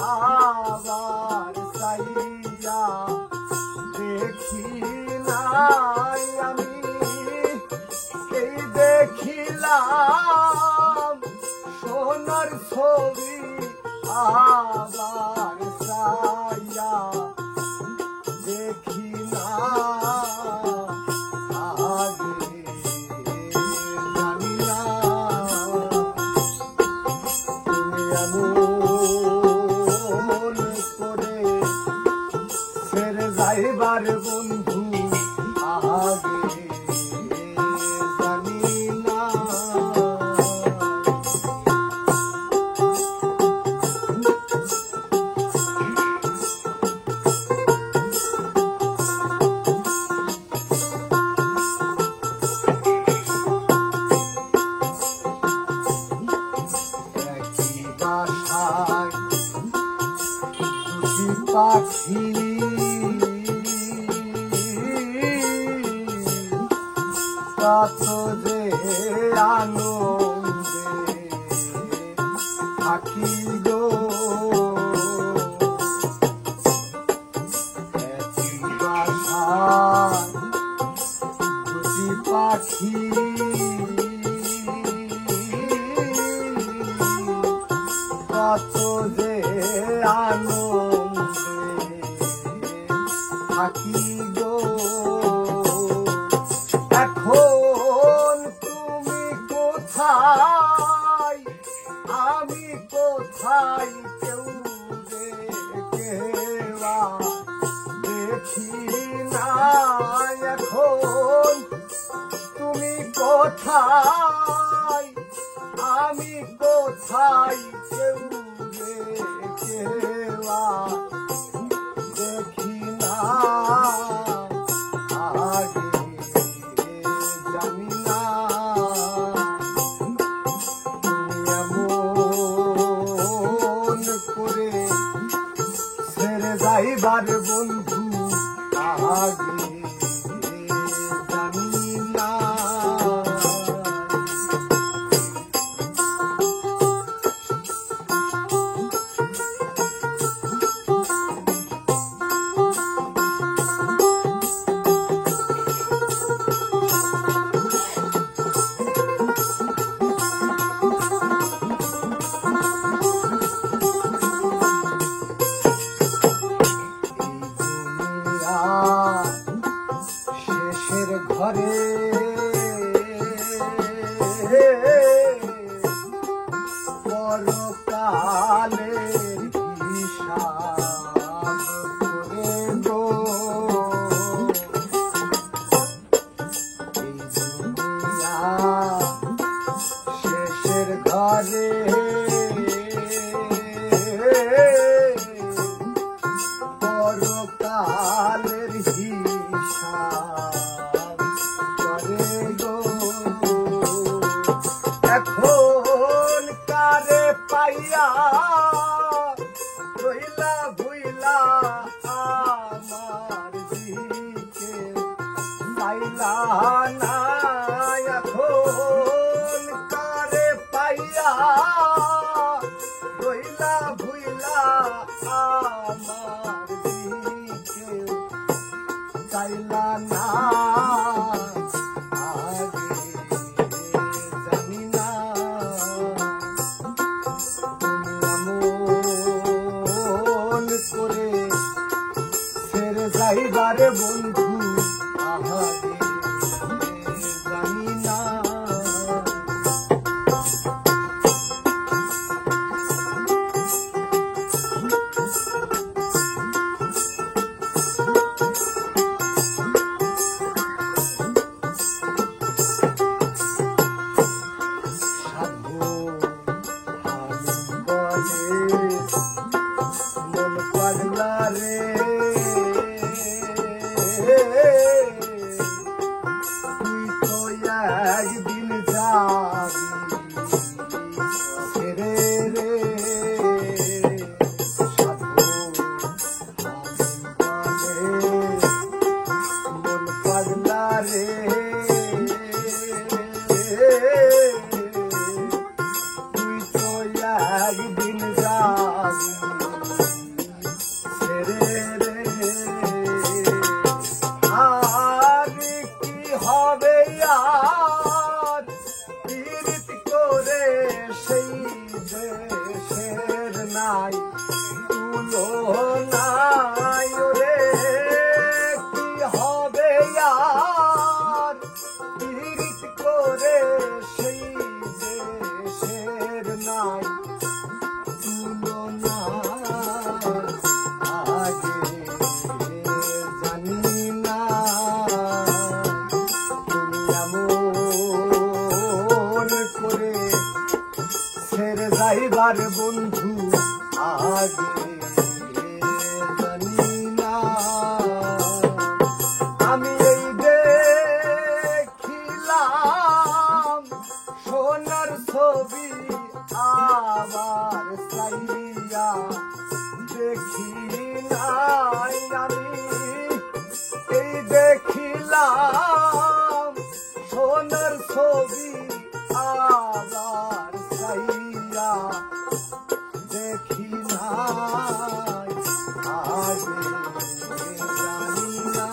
আবার চাইয়া দেখি নাই আমি এই দেখিলাম সোনার ছবি আবার চাইয়া দেখি না আগে জানি না তুমি এমন করে ছেড়ে যাইবার বন্ধু আগে জানি না পাখি কত যে আনন্দে থাকি গো দুটি পাখি কত যে আনন্দে থাকি গো এখন তুমি কোথায় আমি কোথায় কেউ দেখেবা দেখি না এখন তুমি কোথায় আমি কোথায় কেউ দেখেবা দেখি না আগে জানি না তুমি এমন করে ছেড়ে যাইবার বন্ধু আগে জানি না শেষের ঘরে পরকালের হিসাব করে গো এই দুনিয়া শেষের ঘরে পরকালের হিসাব করে গো এখন কারে পাইয়া রইলা ভুইলা আমার দিকে পাইলা না এখন কারে পাইয়া রইলা ভুইলা আমার দিকে চাইলা না আগে জানি না তুমি এমন করে ছেড়ে যাইবার বন্ধু আগে জানি না মন পাগলা রে তুই তো একদিন যাবি ছেড়ে রে সাধু মন পাগলা রে তুই তো একদিন যাবি যাইবার বন্ধু আগে জানি না। আমি এই দেখিলাম সোনার ছবি আবার চাইয়া দেখি নাই। আমি এই দেখিলাম সোনার ছবি আবার চাইয়া দেখি নাই আগে জানি না।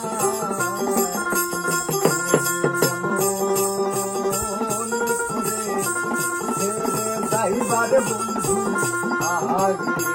যাইবার বন্ধু আগে